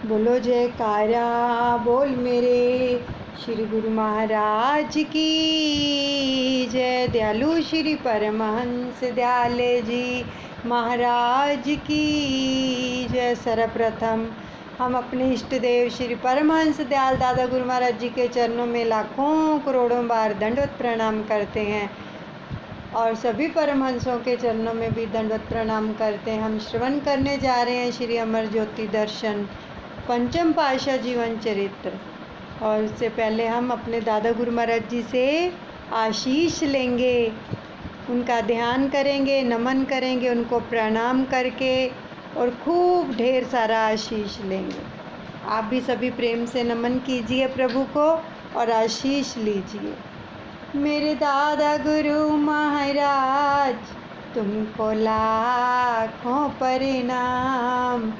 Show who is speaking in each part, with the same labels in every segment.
Speaker 1: बोलो जयकारा बोल मेरे श्री गुरु महाराज की जय। दयालु श्री परमहंस दयाले जी महाराज की जय। सर्वप्रथम हम अपने इष्ट देव श्री परमहंस दयाल दादा गुरु महाराज जी के चरणों में लाखों करोड़ों बार दंडवत प्रणाम करते हैं और सभी परमहंसों के चरणों में भी दंडवत प्रणाम करते हैं। हम श्रवण करने जा रहे हैं श्री अमर ज्योति दर्शन पंचम पातशाह जीवन चरित्र। और उससे पहले हम अपने दादा गुरु महाराज जी से आशीष लेंगे, उनका ध्यान करेंगे, नमन करेंगे, उनको प्रणाम करके और खूब ढेर सारा आशीष लेंगे। आप भी सभी प्रेम से नमन कीजिए प्रभु को और आशीष लीजिए। मेरे दादा गुरु महाराज तुमको लाखों प्रणाम,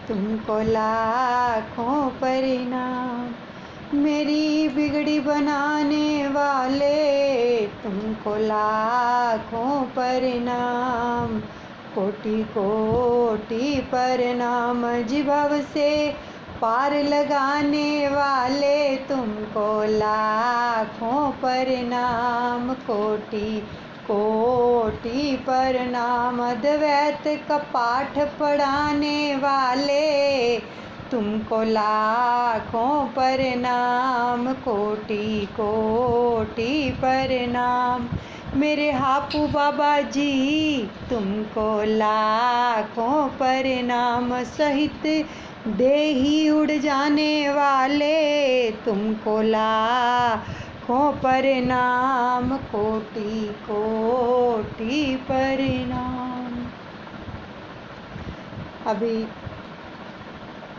Speaker 1: तुमको लाखों प्रणाम। मेरी बिगड़ी बनाने वाले तुमको लाखों प्रणाम, कोटि कोटि प्रणाम। जिभव से पार लगाने वाले तुमको लाखों प्रणाम, कोटि कोटि प्रणाम। अद्वैत का पाठ पढ़ाने वाले तुमको लाखों प्रणाम, कोटि कोटि प्रणाम। मेरे हापू बाबा जी तुमको लाखों प्रणाम। सहित देही उड़ जाने वाले तुमको लाखों प्रणाम, कोटि कोटि प्रणाम। अभी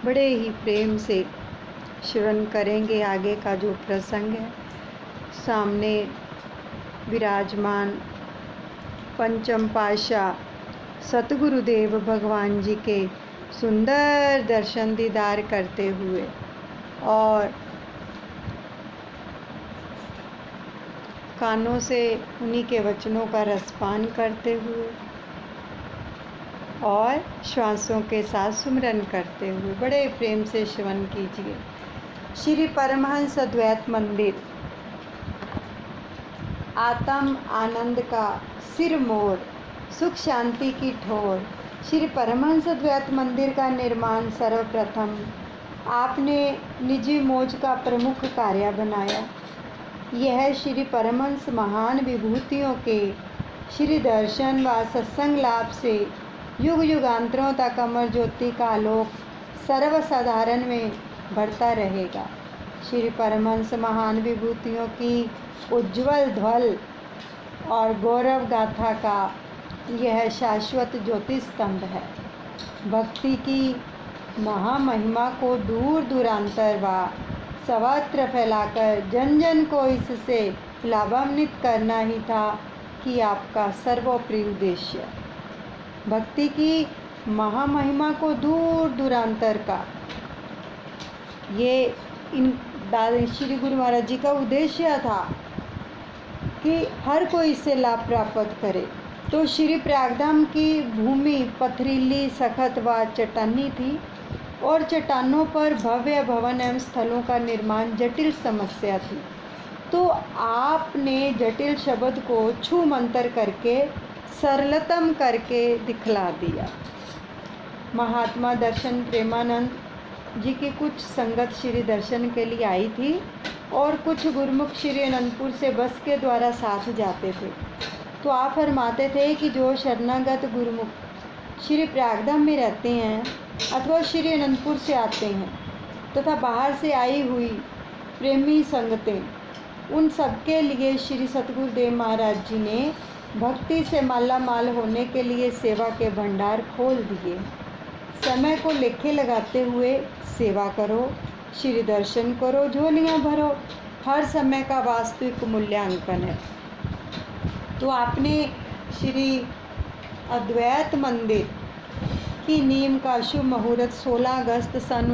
Speaker 1: बड़े ही प्रेम से श्रवण करेंगे आगे का जो प्रसंग है। सामने विराजमान पंचम पातशाह सतगुरुदेव भगवान जी के सुंदर दर्शन दीदार करते हुए और कानों से उन्हीं के वचनों का रसपान करते हुए और श्वासों के साथ सुमिरन करते हुए बड़े प्रेम से श्रवण कीजिए। श्री परमहंस अद्वैत मंदिर आत्म आनंद का सिर मोर, सुख शांति की ठोर। श्री परमहंस अद्वैत मंदिर का निर्माण सर्वप्रथम आपने निजी मौज का प्रमुख कार्य बनाया। यह श्री परमहंस महान विभूतियों के श्री दर्शन व सत्संग लाभ से युग युगांतरों तक अमर ज्योति का आलोक सर्वसाधारण में बढ़ता रहेगा। श्री परमहंस महान विभूतियों की उज्ज्वल ध्वल और गौरव गाथा का यह शाश्वत ज्योति स्तंभ है। भक्ति की महामहिमा को दूर दूरांतर व सर्वत्र फैलाकर जन जन को इससे लाभान्वित करना ही था कि आपका सर्वोपरि उद्देश्य। भक्ति की महामहिमा को दूर दूरांतर का ये इन दादा श्री गुरु महाराज जी का उद्देश्य था कि हर कोई इससे लाभ प्राप्त करे। तो श्री प्रयागधाम की भूमि पथरीली, सख्त व चट्टानी थी और चट्टानों पर भव्य भवन एवं स्थलों का निर्माण जटिल समस्या थी। तो आपने जटिल शब्द को छू मंतर करके सरलतम करके दिखला दिया। महात्मा दर्शन प्रेमानंद जी की कुछ संगत श्री दर्शन के लिए आई थी और कुछ गुरुमुख श्री अनंतपुर से बस के द्वारा साथ जाते थे। तो आप फरमाते थे कि जो शरणागत गुरुमुख श्री प्रयागधाम में रहते हैं अथवा श्री अनंतपुर से आते हैं तथा बाहर से आई हुई प्रेमी संगतें, उन सबके लिए श्री सतगुरुदेव महाराज जी ने भक्ति से माला माल होने के लिए सेवा के भंडार खोल दिए। समय को लेखे लगाते हुए सेवा करो, श्री दर्शन करो, झोलियाँ भरो, हर समय का वास्तविक मूल्यांकन है। तो आपने श्री अद्वैत मंदिर की नींव का शुभ मुहूर्त 16 अगस्त सन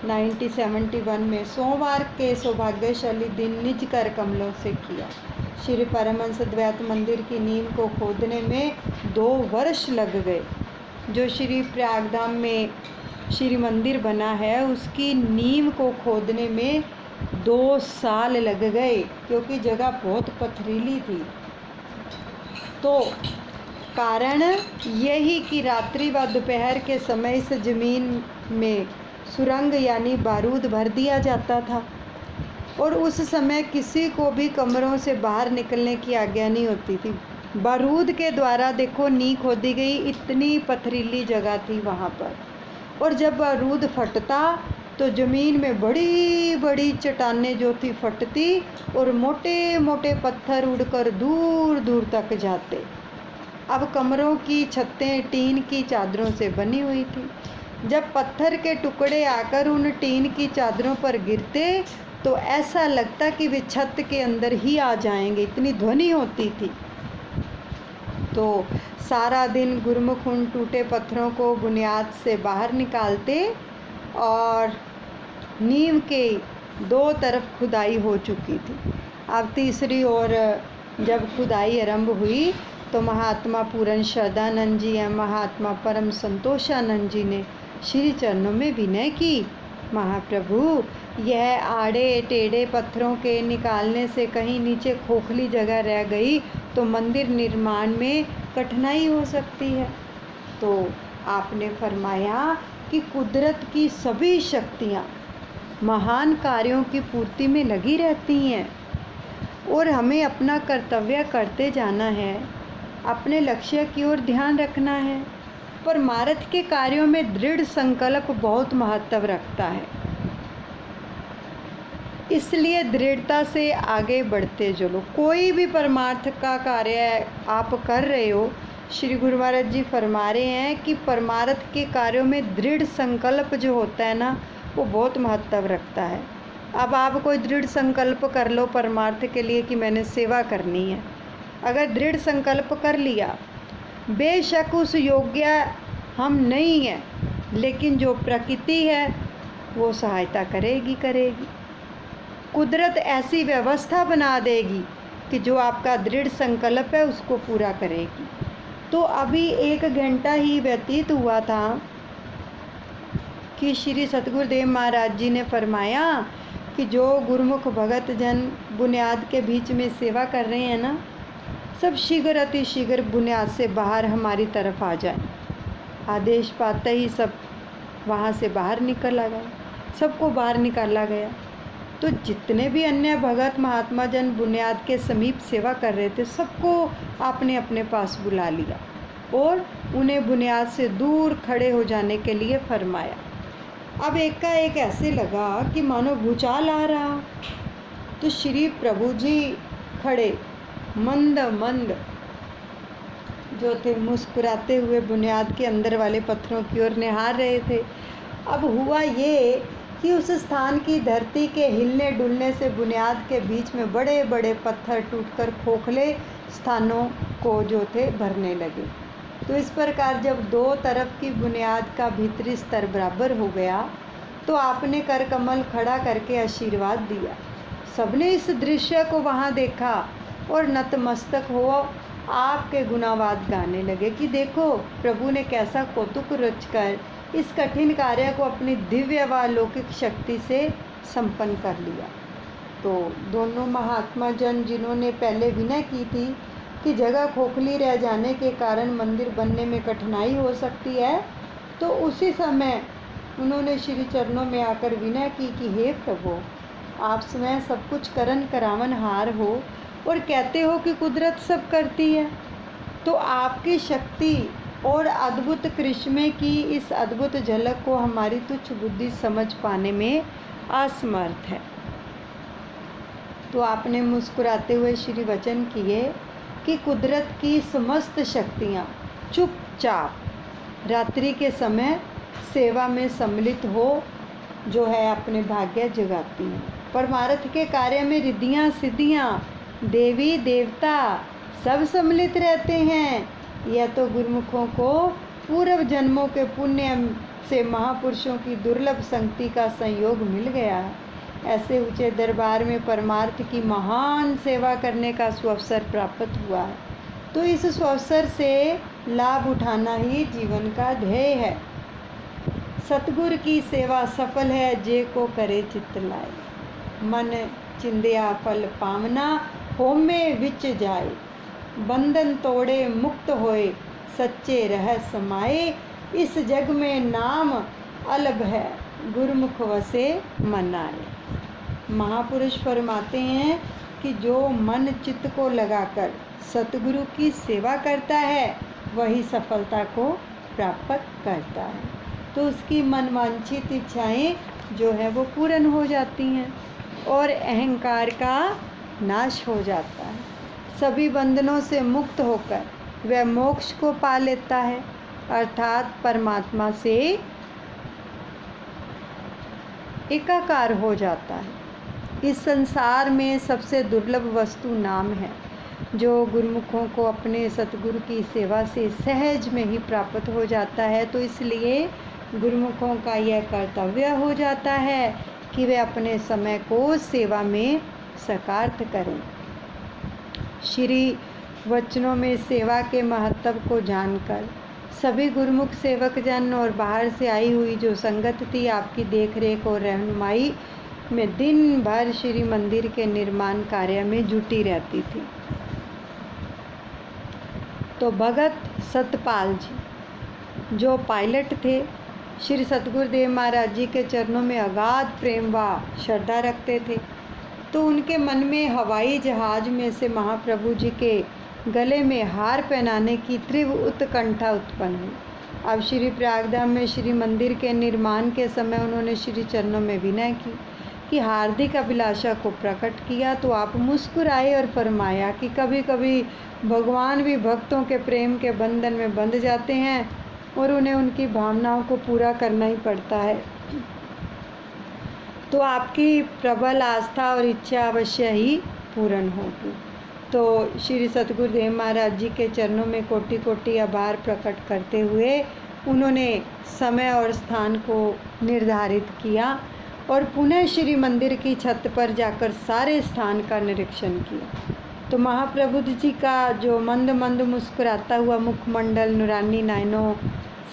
Speaker 1: 1971 में सोमवार के सौभाग्यशाली दिन निज कर कमलों से किया। श्री परमहंस अद्वैत मंदिर की नींव को खोदने में 2 वर्ष लग गए, जो श्री प्रयागधाम में श्री मंदिर बना है उसकी नींव को खोदने में 2 साल लग गए, क्योंकि जगह बहुत पथरीली थी। तो कारण यही कि रात्रि व दोपहर के समय इस ज़मीन में सुरंग यानी बारूद भर दिया जाता था, और उस समय किसी को भी कमरों से बाहर निकलने की आज्ञा नहीं होती थी। बारूद के द्वारा देखो नींव खोदी गई, इतनी पथरीली जगह थी वहाँ पर। और जब बारूद फटता तो ज़मीन में बड़ी बड़ी चट्टानें जो थी फटती, और मोटे मोटे पत्थर उड़कर दूर दूर तक जाते। अब कमरों की छतें टीन की चादरों से बनी हुई थी। जब पत्थर के टुकड़े आकर उन टीन की चादरों पर गिरते तो ऐसा लगता कि वे छत के अंदर ही आ जाएंगे, इतनी ध्वनि होती थी। तो सारा दिन गुरुमुख उन टूटे पत्थरों को बुनियाद से बाहर निकालते, और नींव के 2 तरफ खुदाई हो चुकी थी। अब तीसरी ओर जब खुदाई आरंभ हुई तो महात्मा पूर्ण श्रद्धानंद जी या महात्मा परम संतोषानंद जी ने श्री चरणों में विनय की, महाप्रभु, यह आड़े टेढ़े पत्थरों के निकालने से कहीं नीचे खोखली जगह रह गई तो मंदिर निर्माण में कठिनाई हो सकती है। तो आपने फरमाया कि कुदरत की सभी शक्तियाँ महान कार्यों की पूर्ति में लगी रहती हैं, और हमें अपना कर्तव्य करते जाना है, अपने लक्ष्य की ओर ध्यान रखना है। परमार्थ के कार्यों में दृढ़ संकल्प बहुत महत्व रखता है, इसलिए दृढ़ता से आगे बढ़ते चलो। कोई भी परमार्थ का कार्य आप कर रहे हो, श्री गुरु महाराज जी फरमा रहे हैं कि परमार्थ के कार्यों में दृढ़ संकल्प जो होता है ना, वो बहुत महत्व रखता है। अब आप कोई दृढ़ संकल्प कर लो परमार्थ के लिए कि मैंने सेवा करनी है, अगर दृढ़ संकल्प कर लिया, बेशक उस योग्य हम नहीं हैं, लेकिन जो प्रकृति है वो सहायता करेगी। कुदरत ऐसी व्यवस्था बना देगी कि जो आपका दृढ़ संकल्प है उसको पूरा करेगी। तो अभी 1 घंटा ही व्यतीत हुआ था कि श्री सतगुरुदेव महाराज जी ने फरमाया कि जो गुरुमुख भगत जन बुनियाद के बीच में सेवा कर रहे हैं ना, सब शीघ्र अति शीघ्र बुनियाद से बाहर हमारी तरफ आ जाए। आदेश पाते ही सब वहाँ से बाहर निकला गया, सबको बाहर निकाला गया। तो जितने भी अन्य भगत महात्मा जन बुनियाद के समीप सेवा कर रहे थे, सबको आपने अपने पास बुला लिया और उन्हें बुनियाद से दूर खड़े हो जाने के लिए फरमाया। अब एकाएक ऐसे लगा कि मानो भूचाल आ रहा। तो श्री प्रभु जी खड़े मंद मंद जो थे, मुस्कुराते हुए बुनियाद के अंदर वाले पत्थरों की ओर निहार रहे थे। अब हुआ ये कि उस स्थान की धरती के हिलने डुलने से बुनियाद के बीच में बड़े बड़े पत्थर टूटकर खोखले स्थानों को जो थे भरने लगे। तो इस प्रकार जब 2 तरफ की बुनियाद का भीतरी स्तर बराबर हो गया तो आपने कर कमल खड़ा करके आशीर्वाद दिया। सबने इस दृश्य को वहाँ देखा और नतमस्तक हो आपके गुणावाद गाने लगे कि देखो प्रभु ने कैसा कौतुक रचकर इस कठिन कार्य को अपनी दिव्य व अलौकिक शक्ति से संपन्न कर लिया। तो दोनों महात्मा जन जिन्होंने पहले विनय की थी कि जगह खोखली रह जाने के कारण मंदिर बनने में कठिनाई हो सकती है, तो उसी समय उन्होंने श्री चरणों में आकर विनय की कि हे प्रभु, आप स्वयं सब कुछ करन करावन हार हो और कहते हो कि कुदरत सब करती है, तो आपकी शक्ति और अद्भुत करिश्मे की इस अद्भुत झलक को हमारी तुच्छ बुद्धि समझ पाने में असमर्थ है। तो आपने मुस्कुराते हुए श्री वचन किए कि कुदरत की समस्त शक्तियाँ चुपचाप रात्रि के समय सेवा में सम्मिलित हो जो है अपने भाग्य जगाती हैं। परमार्थ के कार्य में रिद्धियाँ सिद्धियाँ देवी देवता सब सम्मिलित रहते हैं। यह तो गुरुमुखों को पूर्व जन्मों के पुण्य से महापुरुषों की दुर्लभ संगति का संयोग मिल गया है। ऐसे ऊंचे दरबार में परमार्थ की महान सेवा करने का सुअवसर प्राप्त हुआ है, तो इस सुअवसर से लाभ उठाना ही जीवन का ध्येय है। सतगुर की सेवा सफल है, जे को करे चित लाए। मन चिंदिया फल पावना, होमे विच जाए। बंधन तोड़े मुक्त होए, सच्चे रह समाए। इस जग में नाम अलग है, गुरमुख वसे मन आए। महापुरुष फरमाते हैं कि जो मन चित्त को लगाकर सतगुरु की सेवा करता है, वही सफलता को प्राप्त करता है। तो उसकी मनवांछित इच्छाएं जो है वो पूर्ण हो जाती हैं और अहंकार का नाश हो जाता है। सभी बंधनों से मुक्त होकर वह मोक्ष को पा लेता है, अर्थात परमात्मा से एकाकार हो जाता है। इस संसार में सबसे दुर्लभ वस्तु नाम है, जो गुरुमुखों को अपने सतगुरु की सेवा से सहज में ही प्राप्त हो जाता है। तो इसलिए गुरुमुखों का यह कर्तव्य हो जाता है कि वे अपने समय को सेवा में सकार्थ करें। श्री वचनों में सेवा के महत्व को जानकर सभी गुरुमुख सेवक जन और बाहर से आई हुई जो संगत थी, आपकी देखरेख और रहनुमाई में दिन भर श्री मंदिर के निर्माण कार्य में जुटी रहती थी। तो भगत सतपाल जी जो पायलट थे, श्री सतगुरुदेव महाराज जी के चरणों में अगाध प्रेम व श्रद्धा रखते थे। तो उनके मन में हवाई जहाज में से महाप्रभु जी के गले में हार पहनाने की तीव्र उत्कंठा उत्पन्न हुई। अब श्री प्रयागधाम में श्री मंदिर के निर्माण के समय उन्होंने श्री चरणों में विनय की कि हार्दिक अभिलाषा को प्रकट किया। तो आप मुस्कुराए और फरमाया कि कभी कभी भगवान भी भक्तों के प्रेम के बंधन में बंध जाते हैं और उन्हें उनकी भावनाओं को पूरा करना ही पड़ता है। तो आपकी प्रबल आस्था और इच्छा अवश्य ही पूर्ण होगी। तो श्री सतगुरुदेव महाराज जी के चरणों में कोटि कोटि आभार प्रकट करते हुए उन्होंने समय और स्थान को निर्धारित किया और पुनः श्री मंदिर की छत पर जाकर सारे स्थान का निरीक्षण किया। तो महाप्रभु जी का जो मंद मंद मुस्कुराता हुआ मुखमंडल, नुरानी नयनों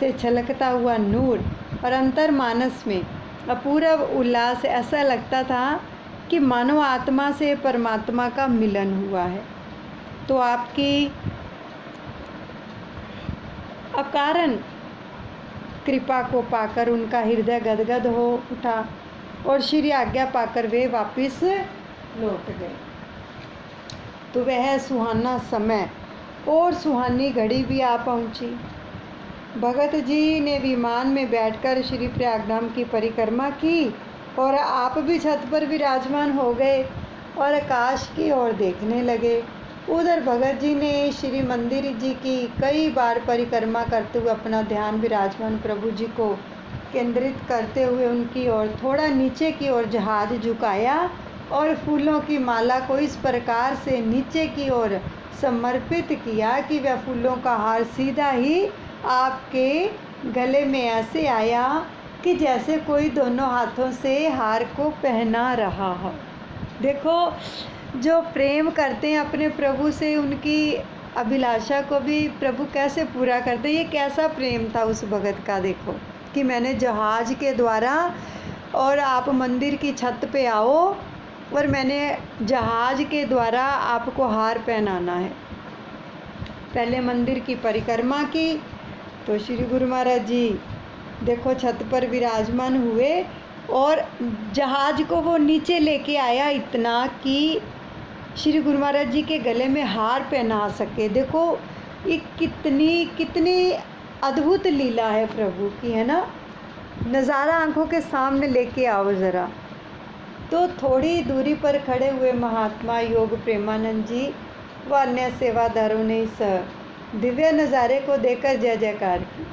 Speaker 1: से छलकता हुआ नूर और अंतर मानस में अपूर्व उल्लास, ऐसा लगता था कि मानव आत्मा से परमात्मा का मिलन हुआ है। तो आपकी अकारण कृपा को पाकर उनका हृदय गदगद हो उठा और श्री आज्ञा पाकर वे वापस लौट गए। तो वह सुहाना समय और सुहानी घड़ी भी आ पहुंची। भगत जी ने विमान में बैठकर श्री प्रयागधाम की परिक्रमा की और आप भी छत पर विराजमान हो गए और आकाश की ओर देखने लगे। उधर भगत जी ने श्री मंदिर जी की कई बार परिक्रमा करते हुए अपना ध्यान विराजमान प्रभु जी को केंद्रित करते हुए उनकी ओर थोड़ा नीचे की ओर जहाज झुकाया और फूलों की माला को इस प्रकार से नीचे की ओर समर्पित किया कि वह फूलों का हार सीधा ही आपके गले में ऐसे आया कि जैसे कोई दोनों हाथों से हार को पहना रहा हो। देखो, जो प्रेम करते हैं अपने प्रभु से, उनकी अभिलाषा को भी प्रभु कैसे पूरा करते। ये कैसा प्रेम था उस भगत का, देखो कि मैंने जहाज के द्वारा और आप मंदिर की छत पे आओ और मैंने जहाज के द्वारा आपको हार पहनाना है। पहले मंदिर की परिक्रमा की तो श्री गुरु महाराज जी देखो छत पर विराजमान हुए और जहाज को वो नीचे लेके आया इतना कि श्री गुरु महाराज जी के गले में हार पहना सके। देखो ये कितनी अद्भुत लीला है प्रभु की, है ना। नज़ारा आंखों के सामने लेके आओ ज़रा। तो थोड़ी दूरी पर खड़े हुए महात्मा योग प्रेमानंद जी व अन्य सेवादारों ने इस दिव्य नज़ारे को देखकर जय जयकार की।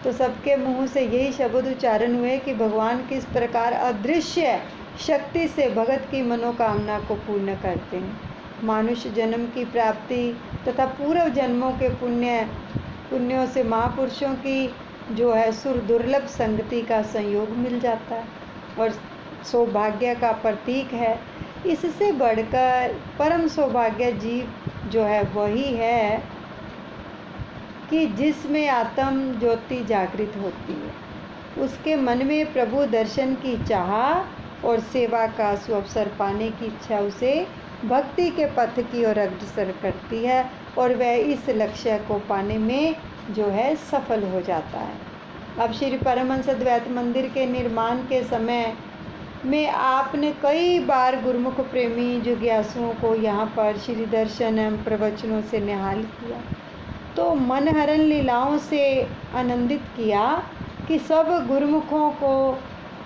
Speaker 1: तो सबके मुंह से यही शब्द उच्चारण हुए कि भगवान किस प्रकार अदृश्य शक्ति से भगत की मनोकामना को पूर्ण करते हैं। मानुष्य जन्म की प्राप्ति तथा पूर्व जन्मों के पुण्यों से महापुरुषों की जो है सुर दुर्लभ संगति का संयोग मिल जाता है और सौभाग्य का प्रतीक है। इससे बढ़कर परम सौभाग्य जीव जो है वही है कि जिसमें आत्म ज्योति जागृत होती है। उसके मन में प्रभु दर्शन की चाह और सेवा का सुअवसर पाने की इच्छा उसे भक्ति के पथ की ओर अग्रसर करती है और वह इस लक्ष्य को पाने में जो है सफल हो जाता है। अब श्री परमहंस अद्वैत मंदिर के निर्माण के समय में आपने कई बार गुरुमुख प्रेमी जिज्ञासुओं को यहाँ पर श्री दर्शन एवं प्रवचनों से निहाल किया, तो मनहरण लीलाओं से आनंदित किया कि सब गुरुमुखों को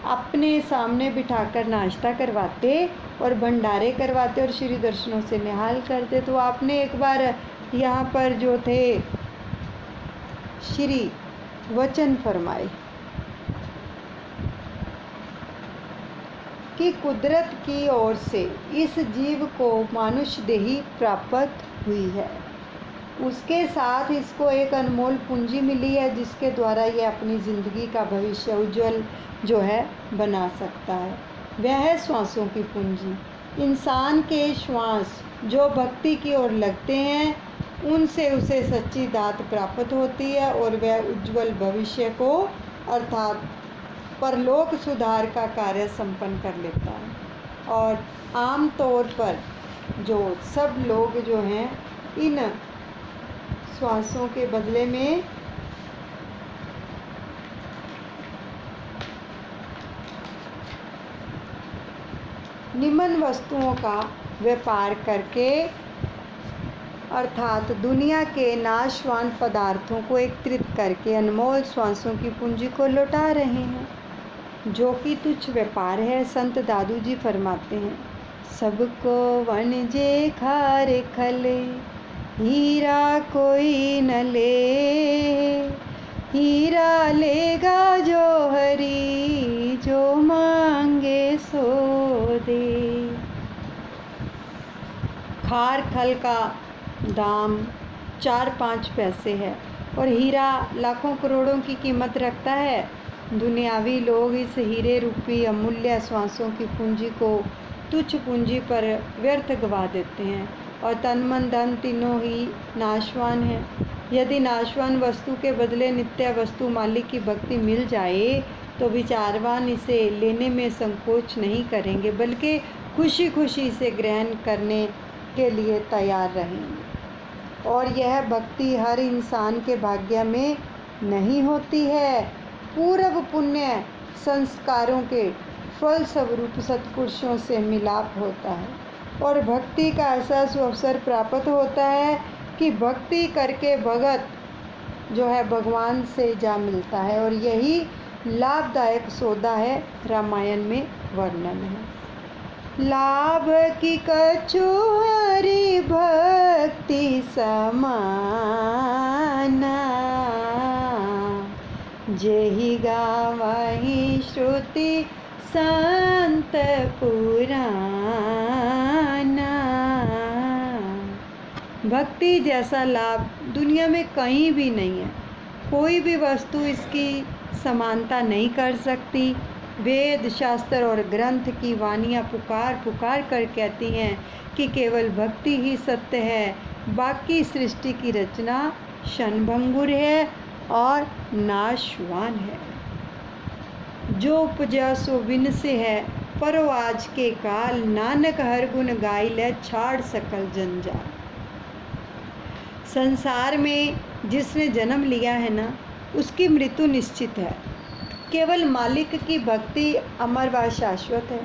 Speaker 1: अपने सामने बिठाकर नाश्ता करवाते और भंडारे करवाते और श्री दर्शनों से निहाल करते। तो आपने एक बार यहाँ पर जो थे श्री वचन फरमाए कि कुदरत की ओर से इस जीव को मानुष्य देही प्राप्त हुई है, उसके साथ इसको एक अनमोल पूंजी मिली है जिसके द्वारा ये अपनी ज़िंदगी का भविष्य उज्जवल जो है बना सकता है। वह है श्वासों की पूंजी। इंसान के श्वास जो भक्ति की ओर लगते हैं उनसे उसे सच्ची दात प्राप्त होती है और वह उज्जवल भविष्य को अर्थात परलोक सुधार का कार्य संपन्न कर लेता है। और आम तौर पर जो सब लोग जो हैं इन श्वासों के बदले में निम्न वस्तुओं का व्यापार करके अर्थात दुनिया के नाशवान पदार्थों को एकत्रित करके अनमोल श्वासों की पूंजी को लौटा रहे हैं, जो कि तुच्छ व्यापार है। संत दादू जी फरमाते हैं, सबको वनजे खारे खले हीरा कोई न ले, हीरा लेगा जो हरी जो मांगे सो दे। खार खल का दाम 4-5 पैसे है और हीरा लाखों करोड़ों की कीमत रखता है। दुनियावी लोग इस हीरे रूपी अमूल्य श्वासों की पूंजी को तुच्छ पूंजी पर व्यर्थ गवा देते हैं और तन मन धन तीनों ही नाशवान है। यदि नाशवान वस्तु के बदले नित्य वस्तु मालिक की भक्ति मिल जाए तो विचारवान इसे लेने में संकोच नहीं करेंगे, बल्कि खुशी खुशी इसे ग्रहण करने के लिए तैयार रहेंगे। और यह भक्ति हर इंसान के भाग्य में नहीं होती है। पूर्व पुण्य संस्कारों के फल स्वरूप सत्पुरुषों से मिलाप होता है और भक्ति का ऐसा अवसर प्राप्त होता है कि भक्ति करके भगत जो है भगवान से जा मिलता है और यही लाभदायक सौदा है। रामायण में वर्णन है, लाभ की कछु हरि भक्ति समाना, जेहि गावहि श्रुति संत पुराना। भक्ति जैसा लाभ दुनिया में कहीं भी नहीं है। कोई भी वस्तु इसकी समानता नहीं कर सकती। वेद शास्त्र और ग्रंथ की वाणियाँ पुकार पुकार कर कहती हैं कि केवल भक्ति ही सत्य है, बाकी सृष्टि की रचना क्षणभंगुर है और नाशवान है। जो उपजा सो बिन से है, परो आज के काल, नानक हर गुण गाई ले छाड़ सकल जंजाल। संसार में जिसने जन्म लिया है ना, उसकी मृत्यु निश्चित है। केवल मालिक की भक्ति अमर व शाश्वत है।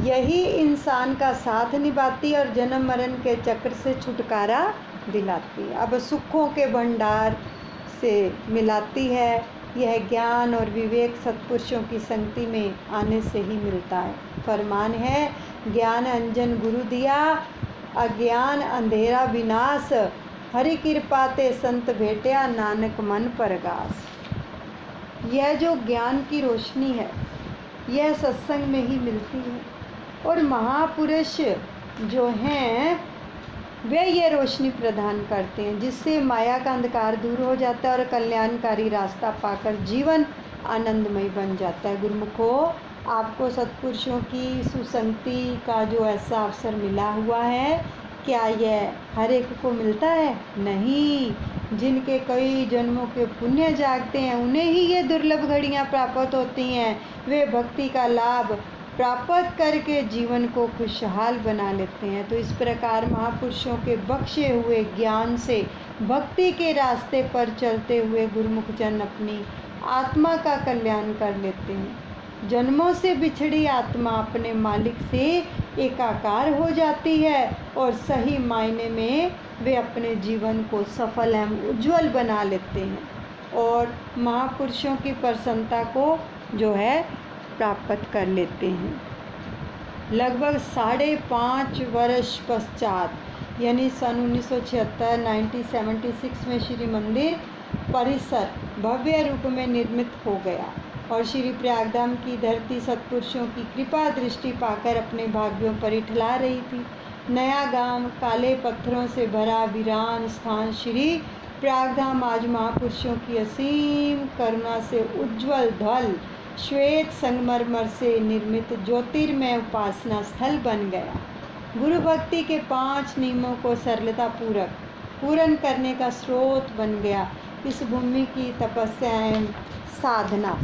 Speaker 1: यही इंसान का साथ निभाती और जन्म मरण के चक्र से छुटकारा दिलाती है। अब सुखों के भंडार से मिलाती है। यह ज्ञान और विवेक सत्पुरुषों की संगति में आने से ही मिलता है। फरमान है, ज्ञान अंजन गुरु दिया, अज्ञान अंधेरा विनाश, हरि कृपा ते संत भेटिया, नानक मन परगास। यह जो ज्ञान की रोशनी है, यह सत्संग में ही मिलती है और महापुरुष जो हैं वे ये रोशनी प्रदान करते हैं, जिससे माया का अंधकार दूर हो जाता है और कल्याणकारी रास्ता पाकर जीवन आनंदमय बन जाता है। गुरुमुखों, आपको सत्पुरुषों की सुसंगति का जो ऐसा अवसर मिला हुआ है, क्या यह हर एक को मिलता है? नहीं, जिनके कई जन्मों के पुण्य जागते हैं उन्हें ही ये दुर्लभ घड़ियाँ प्राप्त होती हैं। वे भक्ति का लाभ प्राप्त करके जीवन को खुशहाल बना लेते हैं। तो इस प्रकार महापुरुषों के बख्शे हुए ज्ञान से भक्ति के रास्ते पर चलते हुए गुरुमुख जन अपनी आत्मा का कल्याण कर लेते हैं। जन्मों से बिछड़ी आत्मा अपने मालिक से एकाकार हो जाती है और सही मायने में वे अपने जीवन को सफल एवं उज्जवल बना लेते हैं और महापुरुषों की प्रसन्नता को जो है प्राप्त कर लेते हैं। लगभग 5.5 वर्ष पश्चात यानी सन 1976 1976 में श्री मंदिर परिसर भव्य रूप में निर्मित हो गया और श्री प्रयागधाम की धरती सत्पुरुषों की कृपा दृष्टि पाकर अपने भाग्यों पर इठला रही थी। नया गांव काले पत्थरों से भरा वीरान स्थान श्री प्रयागधाम आज महापुरुषों की असीम करुणा से उज्जवल धवल श्वेत संगमरमर से निर्मित ज्योतिर्मय उपासना स्थल बन गया। गुरु भक्ति के 5 नियमों को सरलता पूर्वक पूर्ण करने का स्रोत बन गया। इस भूमि की तपस्या एवं साधना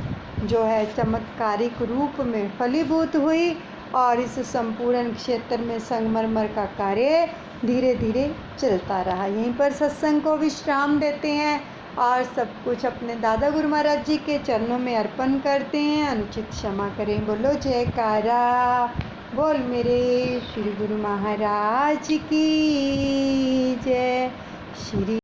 Speaker 1: जो है चमत्कारिक रूप में फलीभूत हुई और इस संपूर्ण क्षेत्र में संगमरमर का कार्य धीरे धीरे चलता रहा। यहीं पर सत्संग को विश्राम देते हैं और सब कुछ अपने दादा गुरु महाराज जी के चरणों में अर्पण करते हैं। अनुचित क्षमा करें। बोलो जयकारा बोल मेरे श्री गुरु महाराज की जय। श्री